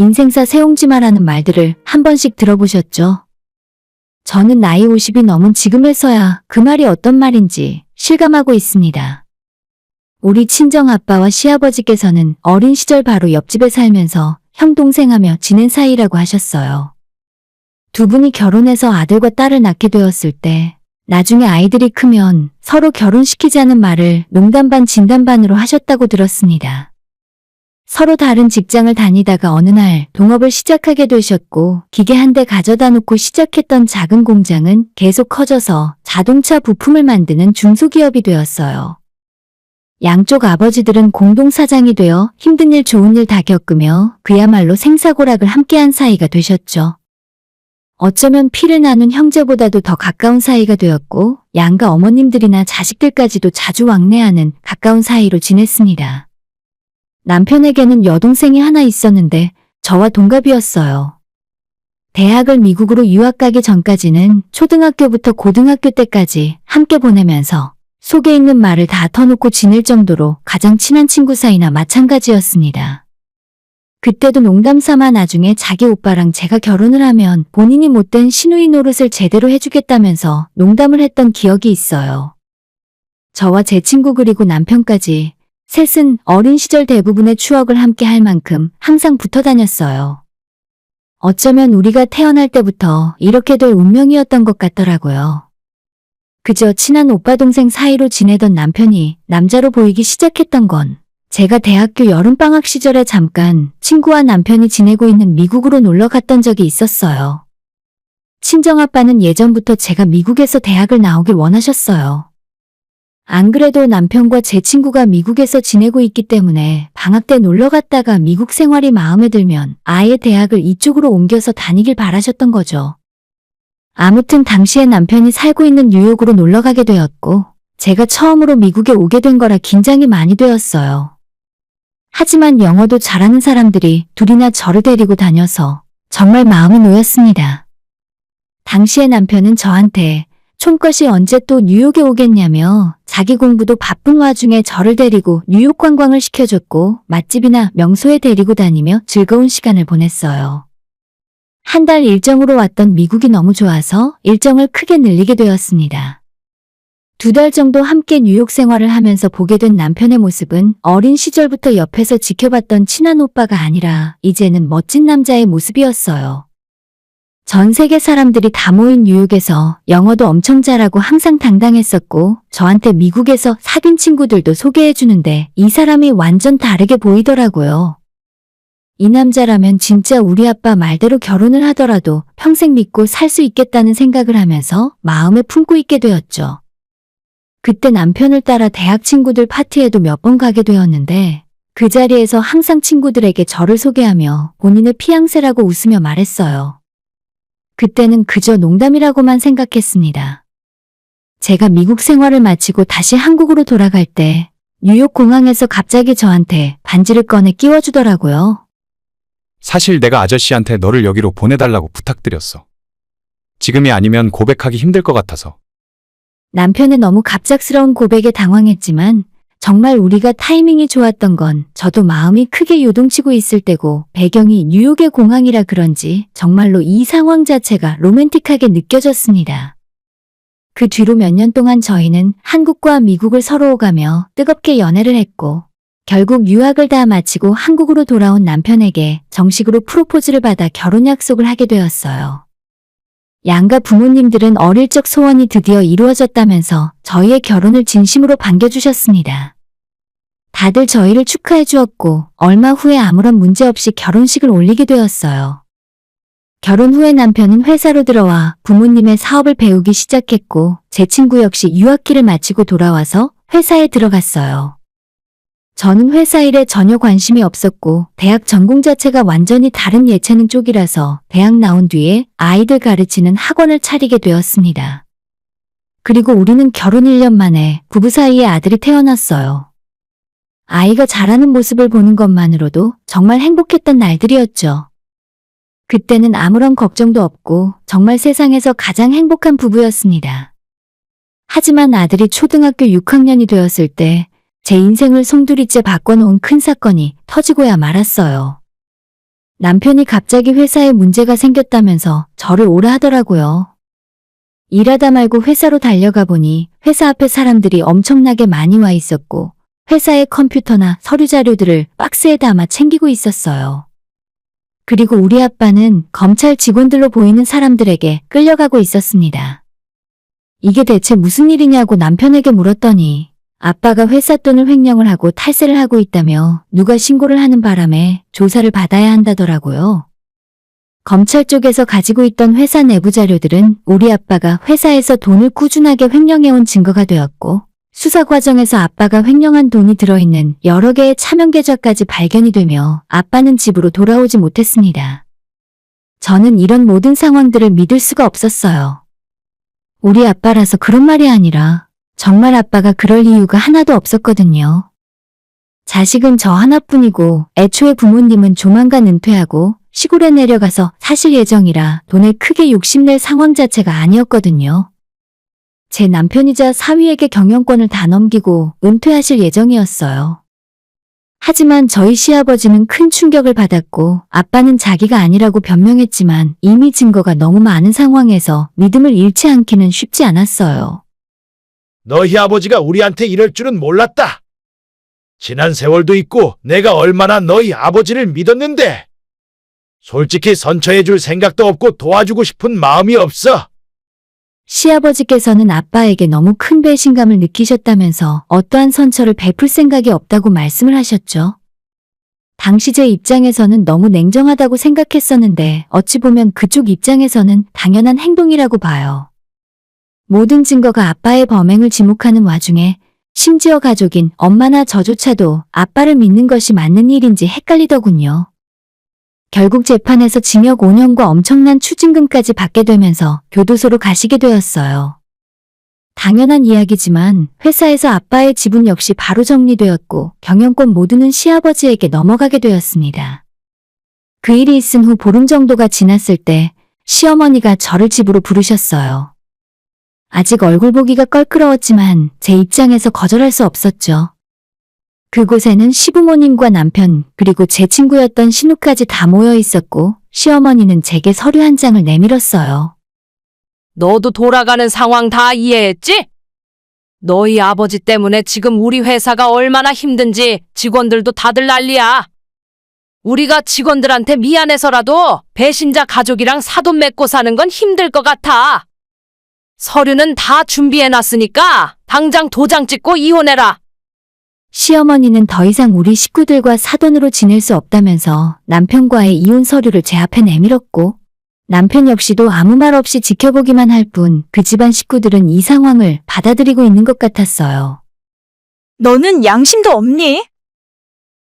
인생사 세옹지마라는 말들을 한 번씩 들어보셨죠? 저는 나이 50이 넘은 지금에서야 그 말이 어떤 말인지 실감하고 있습니다. 우리 친정아빠와 시아버지께서는 어린 시절 바로 옆집에 살면서 형 동생하며 지낸 사이라고 하셨어요. 두 분이 결혼해서 아들과 딸을 낳게 되었을 때 나중에 아이들이 크면 서로 결혼시키자는 말을 농담 반 진담 반으로 하셨다고 들었습니다. 서로 다른 직장을 다니다가 어느 날 동업을 시작하게 되셨고 기계 한 대 가져다 놓고 시작했던 작은 공장은 계속 커져서 자동차 부품을 만드는 중소기업이 되었어요. 양쪽 아버지들은 공동사장이 되어 힘든 일 좋은 일 다 겪으며 그야말로 생사고락을 함께한 사이가 되셨죠. 어쩌면 피를 나눈 형제보다도 더 가까운 사이가 되었고 양가 어머님들이나 자식들까지도 자주 왕래하는 가까운 사이로 지냈습니다. 남편에게는 여동생이 하나 있었는데 저와 동갑이었어요. 대학을 미국으로 유학 가기 전까지는 초등학교부터 고등학교 때까지 함께 보내면서 속에 있는 말을 다 터놓고 지낼 정도로 가장 친한 친구 사이나 마찬가지였습니다. 그때도 농담 삼아 나중에 자기 오빠랑 제가 결혼을 하면 본인이 못된 시누이 노릇을 제대로 해주겠다면서 농담을 했던 기억이 있어요. 저와 제 친구 그리고 남편까지 셋은 어린 시절 대부분의 추억을 함께 할 만큼 항상 붙어 다녔어요. 어쩌면 우리가 태어날 때부터 이렇게 될 운명이었던 것 같더라고요. 그저 친한 오빠 동생 사이로 지내던 남편이 남자로 보이기 시작했던 건 제가 대학교 여름방학 시절에 잠깐 친구와 남편이 지내고 있는 미국으로 놀러 갔던 적이 있었어요. 친정아빠는 예전부터 제가 미국에서 대학을 나오길 원하셨어요. 안 그래도 남편과 제 친구가 미국에서 지내고 있기 때문에 방학 때 놀러 갔다가 미국 생활이 마음에 들면 아예 대학을 이쪽으로 옮겨서 다니길 바라셨던 거죠. 아무튼 당시에 남편이 살고 있는 뉴욕으로 놀러 가게 되었고 제가 처음으로 미국에 오게 된 거라 긴장이 많이 되었어요. 하지만 영어도 잘하는 사람들이 둘이나 저를 데리고 다녀서 정말 마음이 놓였습니다. 당시에 남편은 저한테 촌것이 언제 또 뉴욕에 오겠냐며 자기 공부도 바쁜 와중에 저를 데리고 뉴욕 관광을 시켜줬고 맛집이나 명소에 데리고 다니며 즐거운 시간을 보냈어요. 한 달 일정으로 왔던 미국이 너무 좋아서 일정을 크게 늘리게 되었습니다. 2달 정도 함께 뉴욕 생활을 하면서 보게 된 남편의 모습은 어린 시절부터 옆에서 지켜봤던 친한 오빠가 아니라 이제는 멋진 남자의 모습이었어요. 전 세계 사람들이 다 모인 뉴욕에서 영어도 엄청 잘하고 항상 당당했었고 저한테 미국에서 사귄 친구들도 소개해주는데 이 사람이 완전 다르게 보이더라고요. 이 남자라면 진짜 우리 아빠 말대로 결혼을 하더라도 평생 믿고 살 수 있겠다는 생각을 하면서 마음에 품고 있게 되었죠. 그때 남편을 따라 대학 친구들 파티에도 몇 번 가게 되었는데 그 자리에서 항상 친구들에게 저를 소개하며 본인의 피앙세라고 웃으며 말했어요. 그때는 그저 농담이라고만 생각했습니다. 제가 미국 생활을 마치고 다시 한국으로 돌아갈 때 뉴욕 공항에서 갑자기 저한테 반지를 꺼내 끼워주더라고요. 사실 내가 아저씨한테 너를 여기로 보내달라고 부탁드렸어. 지금이 아니면 고백하기 힘들 것 같아서. 남편의 너무 갑작스러운 고백에 당황했지만 정말 우리가 타이밍이 좋았던 건 저도 마음이 크게 요동치고 있을 때고 배경이 뉴욕의 공항이라 그런지 정말로 이 상황 자체가 로맨틱하게 느껴졌습니다. 그 뒤로 몇 년 동안 저희는 한국과 미국을 서로 오가며 뜨겁게 연애를 했고 결국 유학을 다 마치고 한국으로 돌아온 남편에게 정식으로 프로포즈를 받아 결혼 약속을 하게 되었어요. 양가 부모님들은 어릴 적 소원이 드디어 이루어졌다면서 저희의 결혼을 진심으로 반겨주셨습니다. 다들 저희를 축하해 주었고 얼마 후에 아무런 문제 없이 결혼식을 올리게 되었어요. 결혼 후에 남편은 회사로 들어와 부모님의 사업을 배우기 시작했고 제 친구 역시 유학기를 마치고 돌아와서 회사에 들어갔어요. 저는 회사 일에 전혀 관심이 없었고 대학 전공 자체가 완전히 다른 예체능 쪽이라서 대학 나온 뒤에 아이들 가르치는 학원을 차리게 되었습니다. 그리고 우리는 결혼 1년 만에 부부 사이에 아들이 태어났어요. 아이가 자라는 모습을 보는 것만으로도 정말 행복했던 날들이었죠. 그때는 아무런 걱정도 없고 정말 세상에서 가장 행복한 부부였습니다. 하지만 아들이 초등학교 6학년이 되었을 때 제 인생을 송두리째 바꿔놓은 큰 사건이 터지고야 말았어요. 남편이 갑자기 회사에 문제가 생겼다면서 저를 오라 하더라고요. 일하다 말고 회사로 달려가 보니 회사 앞에 사람들이 엄청나게 많이 와 있었고 회사의 컴퓨터나 서류 자료들을 박스에 담아 챙기고 있었어요. 그리고 우리 아빠는 검찰 직원들로 보이는 사람들에게 끌려가고 있었습니다. 이게 대체 무슨 일이냐고 남편에게 물었더니 아빠가 회사 돈을 횡령을 하고 탈세를 하고 있다며 누가 신고를 하는 바람에 조사를 받아야 한다더라고요. 검찰 쪽에서 가지고 있던 회사 내부 자료들은 우리 아빠가 회사에서 돈을 꾸준하게 횡령해온 증거가 되었고 수사 과정에서 아빠가 횡령한 돈이 들어있는 여러 개의 차명 계좌까지 발견이 되며 아빠는 집으로 돌아오지 못했습니다. 저는 이런 모든 상황들을 믿을 수가 없었어요. 우리 아빠라서 그런 말이 아니라 정말 아빠가 그럴 이유가 하나도 없었거든요. 자식은 저 하나뿐이고 애초에 부모님은 조만간 은퇴하고 시골에 내려가서 사실 예정이라 돈을 크게 욕심낼 상황 자체가 아니었거든요. 제 남편이자 사위에게 경영권을 다 넘기고 은퇴하실 예정이었어요. 하지만 저희 시아버지는 큰 충격을 받았고 아빠는 자기가 아니라고 변명했지만 이미 증거가 너무 많은 상황에서 믿음을 잃지 않기는 쉽지 않았어요. 너희 아버지가 우리한테 이럴 줄은 몰랐다. 지난 세월도 있고 내가 얼마나 너희 아버지를 믿었는데. 솔직히 선처해줄 생각도 없고 도와주고 싶은 마음이 없어. 시아버지께서는 아빠에게 너무 큰 배신감을 느끼셨다면서 어떠한 선처를 베풀 생각이 없다고 말씀을 하셨죠. 당시 제 입장에서는 너무 냉정하다고 생각했었는데 어찌 보면 그쪽 입장에서는 당연한 행동이라고 봐요. 모든 증거가 아빠의 범행을 지목하는 와중에 심지어 가족인 엄마나 저조차도 아빠를 믿는 것이 맞는 일인지 헷갈리더군요. 결국 재판에서 징역 5년과 엄청난 추징금까지 받게 되면서 교도소로 가시게 되었어요. 당연한 이야기지만 회사에서 아빠의 지분 역시 바로 정리되었고 경영권 모두는 시아버지에게 넘어가게 되었습니다. 그 일이 있은 후 보름 정도가 지났을 때 시어머니가 저를 집으로 부르셨어요. 아직 얼굴 보기가 껄끄러웠지만 제 입장에서 거절할 수 없었죠. 그곳에는 시부모님과 남편 그리고 제 친구였던 신우까지 다 모여 있었고 시어머니는 제게 서류 한 장을 내밀었어요. 너도 돌아가는 상황 다 이해했지? 너희 아버지 때문에 지금 우리 회사가 얼마나 힘든지 직원들도 다들 난리야. 우리가 직원들한테 미안해서라도 배신자 가족이랑 사돈 맺고 사는 건 힘들 것 같아. 서류는 다 준비해놨으니까 당장 도장 찍고 이혼해라. 시어머니는 더 이상 우리 식구들과 사돈으로 지낼 수 없다면서 남편과의 이혼 서류를 제 앞에 내밀었고 남편 역시도 아무 말 없이 지켜보기만 할 뿐 그 집안 식구들은 이 상황을 받아들이고 있는 것 같았어요. 너는 양심도 없니?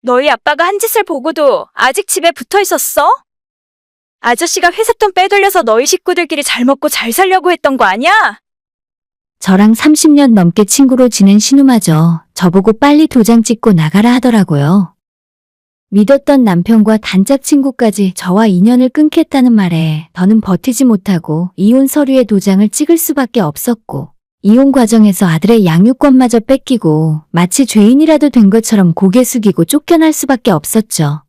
너희 아빠가 한 짓을 보고도 아직 집에 붙어 있었어? 아저씨가 회사돈 빼돌려서 너희 식구들끼리 잘 먹고 잘 살려고 했던 거 아니야? 저랑 30년 넘게 친구로 지낸 신우마저 저보고 빨리 도장 찍고 나가라 하더라고요. 믿었던 남편과 단짝 친구까지 저와 인연을 끊겠다는 말에 더는 버티지 못하고 이혼 서류에 도장을 찍을 수밖에 없었고 이혼 과정에서 아들의 양육권마저 뺏기고 마치 죄인이라도 된 것처럼 고개 숙이고 쫓겨날 수밖에 없었죠.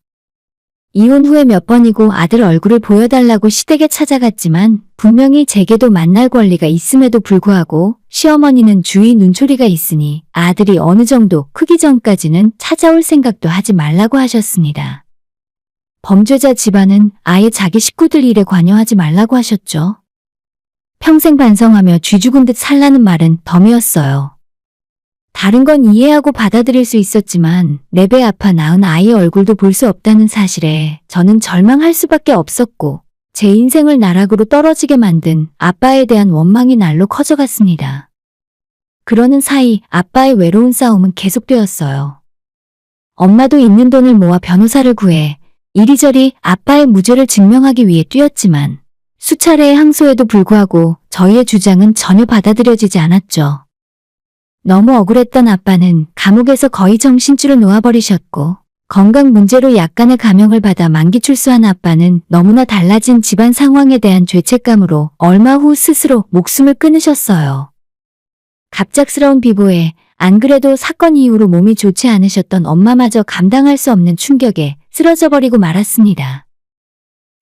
이혼 후에 몇 번이고 아들 얼굴을 보여달라고 시댁에 찾아갔지만 분명히 제게도 만날 권리가 있음에도 불구하고 시어머니는 주위 눈초리가 있으니 아들이 어느 정도 크기 전까지는 찾아올 생각도 하지 말라고 하셨습니다. 범죄자 집안은 아예 자기 식구들 일에 관여하지 말라고 하셨죠. 평생 반성하며 쥐 죽은 듯 살라는 말은 덤이었어요. 다른 건 이해하고 받아들일 수 있었지만 내 배 아파 낳은 아이의 얼굴도 볼 수 없다는 사실에 저는 절망할 수밖에 없었고 제 인생을 나락으로 떨어지게 만든 아빠에 대한 원망이 날로 커져갔습니다. 그러는 사이 아빠의 외로운 싸움은 계속되었어요. 엄마도 있는 돈을 모아 변호사를 구해 이리저리 아빠의 무죄를 증명하기 위해 뛰었지만 수차례의 항소에도 불구하고 저희의 주장은 전혀 받아들여지지 않았죠. 너무 억울했던 아빠는 감옥에서 거의 정신줄을 놓아버리셨고 건강 문제로 약간의 감형을 받아 만기 출소한 아빠는 너무나 달라진 집안 상황에 대한 죄책감으로 얼마 후 스스로 목숨을 끊으셨어요. 갑작스러운 비보에 안 그래도 사건 이후로 몸이 좋지 않으셨던 엄마마저 감당할 수 없는 충격에 쓰러져 버리고 말았습니다.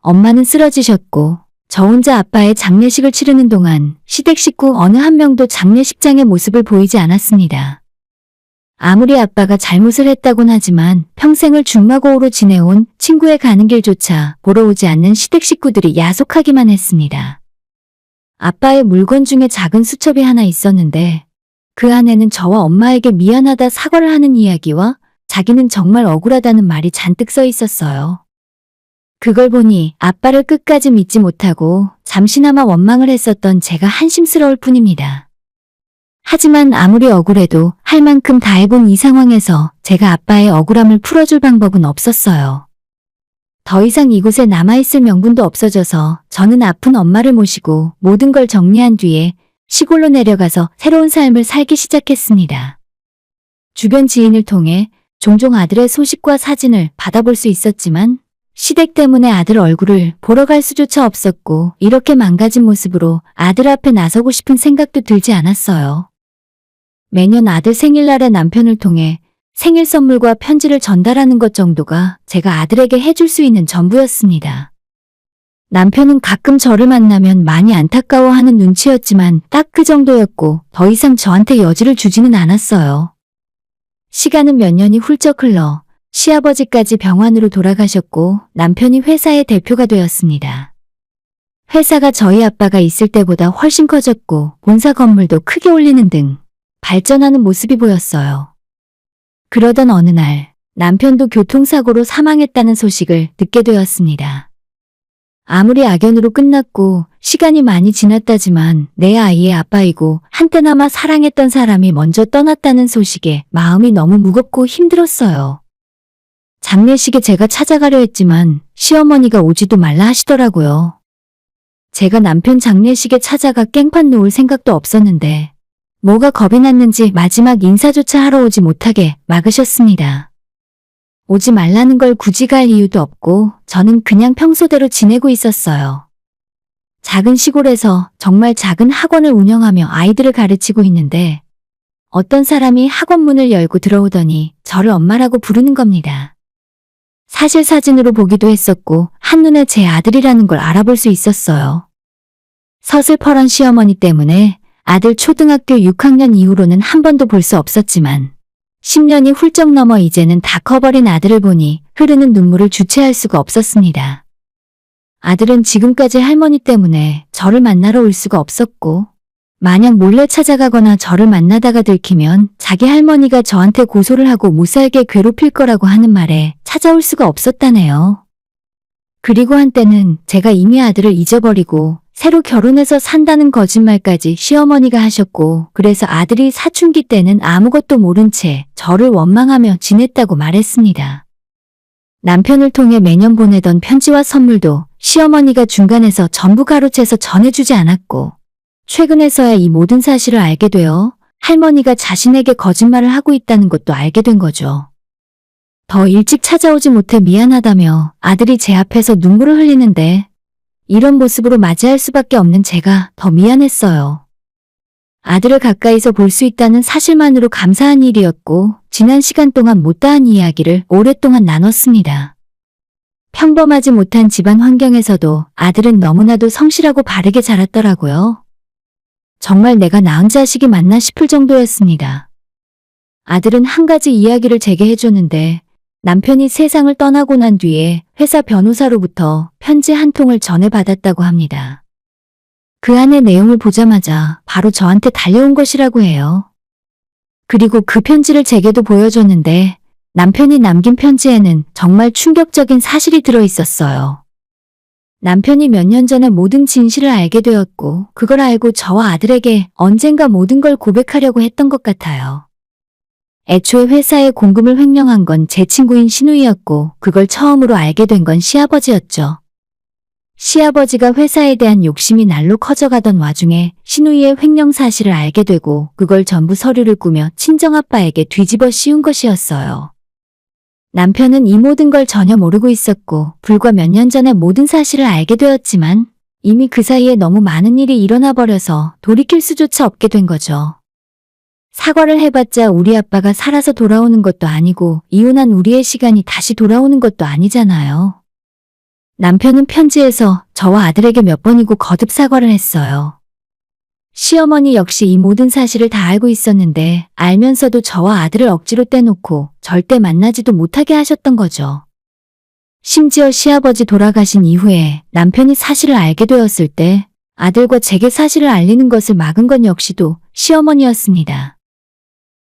엄마는 쓰러지셨고 저 혼자 아빠의 장례식을 치르는 동안 시댁 식구 어느 한 명도 장례식장의 모습을 보이지 않았습니다. 아무리 아빠가 잘못을 했다곤 하지만 평생을 중마고우로 지내온 친구의 가는 길조차 보러 오지 않는 시댁 식구들이 야속하기만 했습니다. 아빠의 물건 중에 작은 수첩이 하나 있었는데 그 안에는 저와 엄마에게 미안하다 사과를 하는 이야기와 자기는 정말 억울하다는 말이 잔뜩 써 있었어요. 그걸 보니 아빠를 끝까지 믿지 못하고 잠시나마 원망을 했었던 제가 한심스러울 뿐입니다. 하지만 아무리 억울해도 할 만큼 다 해본 이 상황에서 제가 아빠의 억울함을 풀어줄 방법은 없었어요. 더 이상 이곳에 남아있을 명분도 없어져서 저는 아픈 엄마를 모시고 모든 걸 정리한 뒤에 시골로 내려가서 새로운 삶을 살기 시작했습니다. 주변 지인을 통해 종종 아들의 소식과 사진을 받아볼 수 있었지만 시댁 때문에 아들 얼굴을 보러 갈 수조차 없었고 이렇게 망가진 모습으로 아들 앞에 나서고 싶은 생각도 들지 않았어요. 매년 아들 생일날에 남편을 통해 생일 선물과 편지를 전달하는 것 정도가 제가 아들에게 해줄 수 있는 전부였습니다. 남편은 가끔 저를 만나면 많이 안타까워하는 눈치였지만 딱 그 정도였고 더 이상 저한테 여지를 주지는 않았어요. 시간은 몇 년이 훌쩍 흘러 시아버지까지 병환으로 돌아가셨고 남편이 회사의 대표가 되었습니다. 회사가 저희 아빠가 있을 때보다 훨씬 커졌고 본사 건물도 크게 올리는 등 발전하는 모습이 보였어요. 그러던 어느 날 남편도 교통사고로 사망했다는 소식을 듣게 되었습니다. 아무리 악연으로 끝났고 시간이 많이 지났다지만 내 아이의 아빠이고 한때나마 사랑했던 사람이 먼저 떠났다는 소식에 마음이 너무 무겁고 힘들었어요. 장례식에 제가 찾아가려 했지만 시어머니가 오지도 말라 하시더라고요. 제가 남편 장례식에 찾아가 깽판 놓을 생각도 없었는데 뭐가 겁이 났는지 마지막 인사조차 하러 오지 못하게 막으셨습니다. 오지 말라는 걸 굳이 갈 이유도 없고 저는 그냥 평소대로 지내고 있었어요. 작은 시골에서 정말 작은 학원을 운영하며 아이들을 가르치고 있는데 어떤 사람이 학원 문을 열고 들어오더니 저를 엄마라고 부르는 겁니다. 사실 사진으로 보기도 했었고 한눈에 제 아들이라는 걸 알아볼 수 있었어요. 서슬퍼런 시어머니 때문에 아들 초등학교 6학년 이후로는 한 번도 볼 수 없었지만 10년이 훌쩍 넘어 이제는 다 커버린 아들을 보니 흐르는 눈물을 주체할 수가 없었습니다. 아들은 지금까지 할머니 때문에 저를 만나러 올 수가 없었고 만약 몰래 찾아가거나 저를 만나다가 들키면 자기 할머니가 저한테 고소를 하고 못살게 괴롭힐 거라고 하는 말에 찾아올 수가 없었다네요. 그리고 한때는 제가 이미 아들을 잊어버리고 새로 결혼해서 산다는 거짓말까지 시어머니가 하셨고 그래서 아들이 사춘기 때는 아무것도 모른 채 저를 원망하며 지냈다고 말했습니다. 남편을 통해 매년 보내던 편지와 선물도 시어머니가 중간에서 전부 가로채서 전해주지 않았고 최근에서야 이 모든 사실을 알게 되어 할머니가 자신에게 거짓말을 하고 있다는 것도 알게 된 거죠. 더 일찍 찾아오지 못해 미안하다며 아들이 제 앞에서 눈물을 흘리는데 이런 모습으로 맞이할 수밖에 없는 제가 더 미안했어요. 아들을 가까이서 볼 수 있다는 사실만으로 감사한 일이었고 지난 시간 동안 못다한 이야기를 오랫동안 나눴습니다. 평범하지 못한 집안 환경에서도 아들은 너무나도 성실하고 바르게 자랐더라고요. 정말 내가 낳은 자식이 맞나 싶을 정도였습니다. 아들은 한 가지 이야기를 제게 해줬는데 남편이 세상을 떠나고 난 뒤에 회사 변호사로부터 편지 한 통을 전해받았다고 합니다. 그 안의 내용을 보자마자 바로 저한테 달려온 것이라고 해요. 그리고 그 편지를 제게도 보여줬는데 남편이 남긴 편지에는 정말 충격적인 사실이 들어있었어요. 남편이 몇 년 전에 모든 진실을 알게 되었고 그걸 알고 저와 아들에게 언젠가 모든 걸 고백하려고 했던 것 같아요. 애초에 회사에 공금을 횡령한 건 제 친구인 신우이였고 그걸 처음으로 알게 된 건 시아버지였죠. 시아버지가 회사에 대한 욕심이 날로 커져가던 와중에 신우이의 횡령 사실을 알게 되고 그걸 전부 서류를 꾸며 친정아빠에게 뒤집어 씌운 것이었어요. 남편은 이 모든 걸 전혀 모르고 있었고 불과 몇 년 전에 모든 사실을 알게 되었지만 이미 그 사이에 너무 많은 일이 일어나 버려서 돌이킬 수조차 없게 된 거죠. 사과를 해봤자 우리 아빠가 살아서 돌아오는 것도 아니고 이혼한 우리의 시간이 다시 돌아오는 것도 아니잖아요. 남편은 편지에서 저와 아들에게 몇 번이고 거듭 사과를 했어요. 시어머니 역시 이 모든 사실을 다 알고 있었는데 알면서도 저와 아들을 억지로 떼놓고 절대 만나지도 못하게 하셨던 거죠. 심지어 시아버지 돌아가신 이후에 남편이 사실을 알게 되었을 때 아들과 제게 사실을 알리는 것을 막은 건 역시도 시어머니였습니다.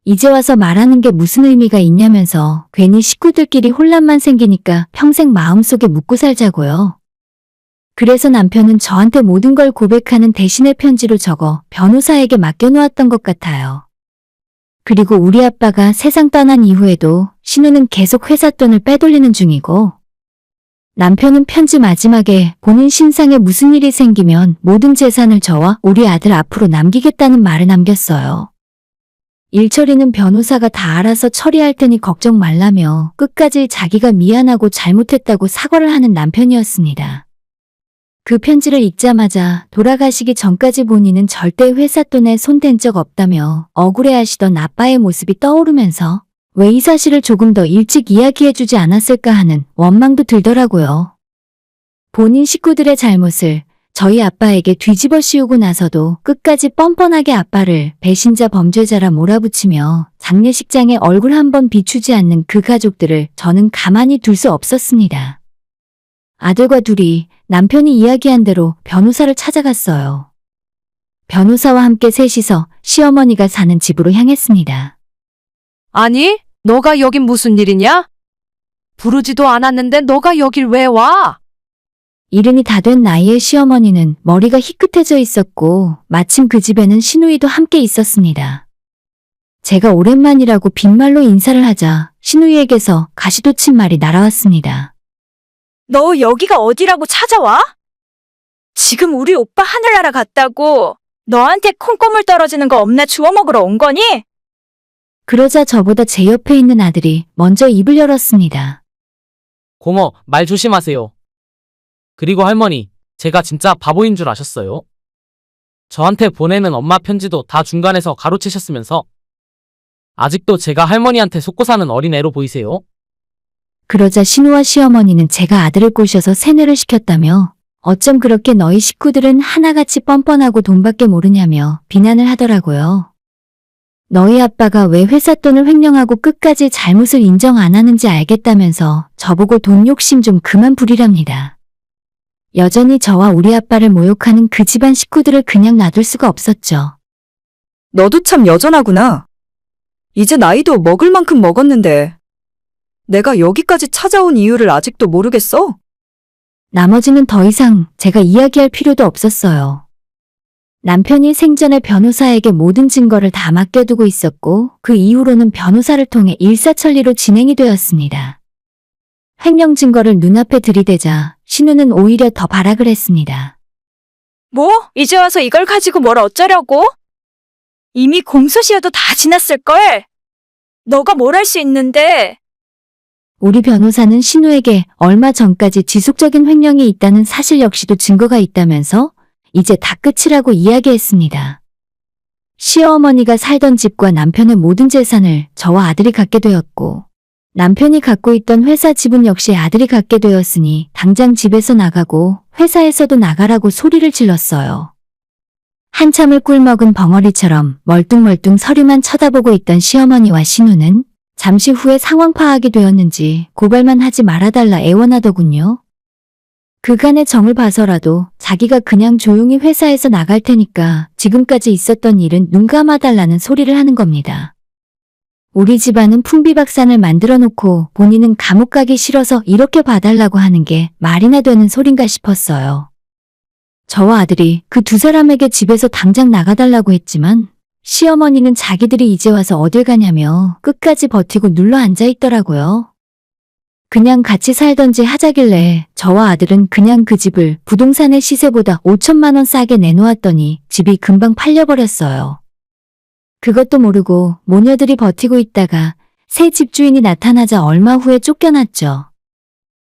이제 와서 말하는 게 무슨 의미가 있냐면서 괜히 식구들끼리 혼란만 생기니까 평생 마음속에 묻고 살자고요. 그래서 남편은 저한테 모든 걸 고백하는 대신에 편지로 적어 변호사에게 맡겨놓았던 것 같아요. 그리고 우리 아빠가 세상 떠난 이후에도 신우는 계속 회사 돈을 빼돌리는 중이고 남편은 편지 마지막에 본인 신상에 무슨 일이 생기면 모든 재산을 저와 우리 아들 앞으로 남기겠다는 말을 남겼어요. 일 처리는 변호사가 다 알아서 처리할 테니 걱정 말라며 끝까지 자기가 미안하고 잘못했다고 사과를 하는 남편이었습니다. 그 편지를 읽자마자 돌아가시기 전까지 본인은 절대 회사 돈에 손댄 적 없다며 억울해하시던 아빠의 모습이 떠오르면서 왜 이 사실을 조금 더 일찍 이야기해주지 않았을까 하는 원망도 들더라고요. 본인 식구들의 잘못을 저희 아빠에게 뒤집어 씌우고 나서도 끝까지 뻔뻔하게 아빠를 배신자 범죄자라 몰아붙이며 장례식장에 얼굴 한번 비추지 않는 그 가족들을 저는 가만히 둘 수 없었습니다. 아들과 둘이 남편이 이야기한 대로 변호사를 찾아갔어요. 변호사와 함께 셋이서 시어머니가 사는 집으로 향했습니다. 아니, 너가 여긴 무슨 일이냐? 부르지도 않았는데 너가 여길 왜 와? 이른이 다 된 나이의 시어머니는 머리가 희끗해져 있었고 마침 그 집에는 시누이도 함께 있었습니다. 제가 오랜만이라고 빈말로 인사를 하자 시누이에게서 가시돋친 말이 날아왔습니다. 너 여기가 어디라고 찾아와? 지금 우리 오빠 하늘나라 갔다고 너한테 콩고물 떨어지는 거 없나 주워 먹으러 온 거니? 그러자 저보다 제 옆에 있는 아들이 먼저 입을 열었습니다. 고모, 말 조심하세요. 그리고 할머니, 제가 진짜 바보인 줄 아셨어요? 저한테 보내는 엄마 편지도 다 중간에서 가로채셨으면서 아직도 제가 할머니한테 속고 사는 어린애로 보이세요? 그러자 신우와 시어머니는 제가 아들을 꼬셔서 세뇌를 시켰다며 어쩜 그렇게 너희 식구들은 하나같이 뻔뻔하고 돈밖에 모르냐며 비난을 하더라고요. 너희 아빠가 왜 회사 돈을 횡령하고 끝까지 잘못을 인정 안 하는지 알겠다면서 저보고 돈 욕심 좀 그만 부리랍니다. 여전히 저와 우리 아빠를 모욕하는 그 집안 식구들을 그냥 놔둘 수가 없었죠. 너도 참 여전하구나. 이제 나이도 먹을 만큼 먹었는데 내가 여기까지 찾아온 이유를 아직도 모르겠어? 나머지는 더 이상 제가 이야기할 필요도 없었어요. 남편이 생전에 변호사에게 모든 증거를 다 맡겨두고 있었고 그 이후로는 변호사를 통해 일사천리로 진행이 되었습니다. 횡령 증거를 눈앞에 들이대자 신우는 오히려 더 발악을 했습니다. 뭐? 이제 와서 이걸 가지고 뭘 어쩌려고? 이미 공소시효도 다 지났을걸? 너가 뭘 할 수 있는데? 우리 변호사는 신우에게 얼마 전까지 지속적인 횡령이 있다는 사실 역시도 증거가 있다면서 이제 다 끝이라고 이야기했습니다. 시어머니가 살던 집과 남편의 모든 재산을 저와 아들이 갖게 되었고 남편이 갖고 있던 회사 지분 역시 아들이 갖게 되었으니 당장 집에서 나가고 회사에서도 나가라고 소리를 질렀어요. 한참을 꿀먹은 벙어리처럼 멀뚱멀뚱 서류만 쳐다보고 있던 시어머니와 신우는 잠시 후에 상황 파악이 되었는지 고발만 하지 말아달라 애원하더군요. 그간의 정을 봐서라도 자기가 그냥 조용히 회사에서 나갈 테니까 지금까지 있었던 일은 눈 감아달라는 소리를 하는 겁니다. 우리 집안은 풍비박산을 만들어 놓고 본인은 감옥 가기 싫어서 이렇게 봐달라고 하는 게 말이나 되는 소린가 싶었어요. 저와 아들이 그 두 사람에게 집에서 당장 나가달라고 했지만 시어머니는 자기들이 이제 와서 어딜 가냐며 끝까지 버티고 눌러 앉아 있더라고요. 그냥 같이 살던지 하자길래 저와 아들은 그냥 그 집을 부동산의 시세보다 5천만 원 싸게 내놓았더니 집이 금방 팔려버렸어요. 그것도 모르고 모녀들이 버티고 있다가 새 집주인이 나타나자 얼마 후에 쫓겨났죠.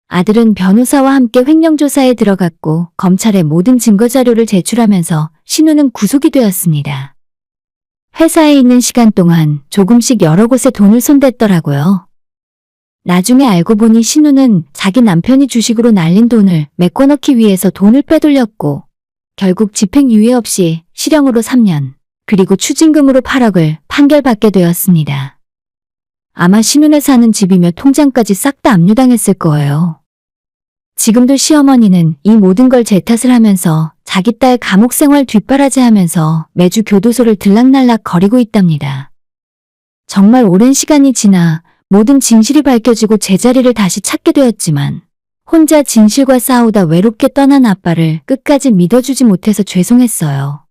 아들은 변호사와 함께 횡령조사에 들어갔고 검찰에 모든 증거자료를 제출하면서 신우는 구속이 되었습니다. 회사에 있는 시간 동안 조금씩 여러 곳에 돈을 손댔더라고요. 나중에 알고 보니 신우는 자기 남편이 주식으로 날린 돈을 메꿔넣기 위해서 돈을 빼돌렸고 결국 집행유예 없이 실형으로 3년 그리고 추징금으로 8억을 판결받게 되었습니다. 아마 신운에 사는 집이며 통장까지 싹 다 압류당했을 거예요. 지금도 시어머니는 이 모든 걸 제 탓을 하면서 자기 딸 감옥 생활 뒷바라지하면서 매주 교도소를 들락날락 거리고 있답니다. 정말 오랜 시간이 지나 모든 진실이 밝혀지고 제자리를 다시 찾게 되었지만 혼자 진실과 싸우다 외롭게 떠난 아빠를 끝까지 믿어주지 못해서 죄송했어요.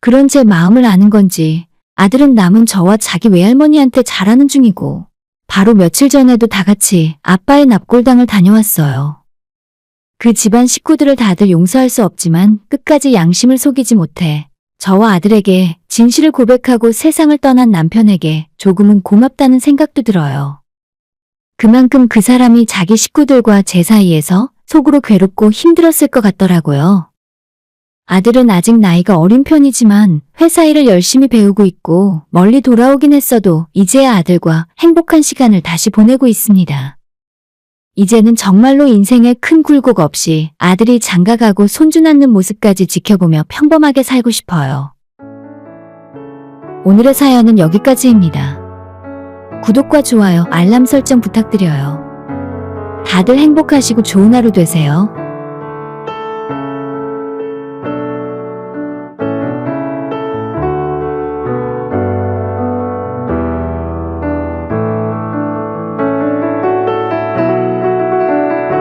그런 제 마음을 아는 건지 아들은 남은 저와 자기 외할머니한테 잘하는 중이고 바로 며칠 전에도 다 같이 아빠의 납골당을 다녀왔어요. 그 집안 식구들을 다들 용서할 수 없지만 끝까지 양심을 속이지 못해 저와 아들에게 진실을 고백하고 세상을 떠난 남편에게 조금은 고맙다는 생각도 들어요. 그만큼 그 사람이 자기 식구들과 제 사이에서 속으로 괴롭고 힘들었을 것 같더라고요. 아들은 아직 나이가 어린 편이지만 회사 일을 열심히 배우고 있고 멀리 돌아오긴 했어도 이제야 아들과 행복한 시간을 다시 보내고 있습니다. 이제는 정말로 인생에 큰 굴곡 없이 아들이 장가가고 손주 낳는 모습까지 지켜보며 평범하게 살고 싶어요. 오늘의 사연은 여기까지입니다. 구독과 좋아요, 알람 설정 부탁드려요. 다들 행복하시고 좋은 하루 되세요.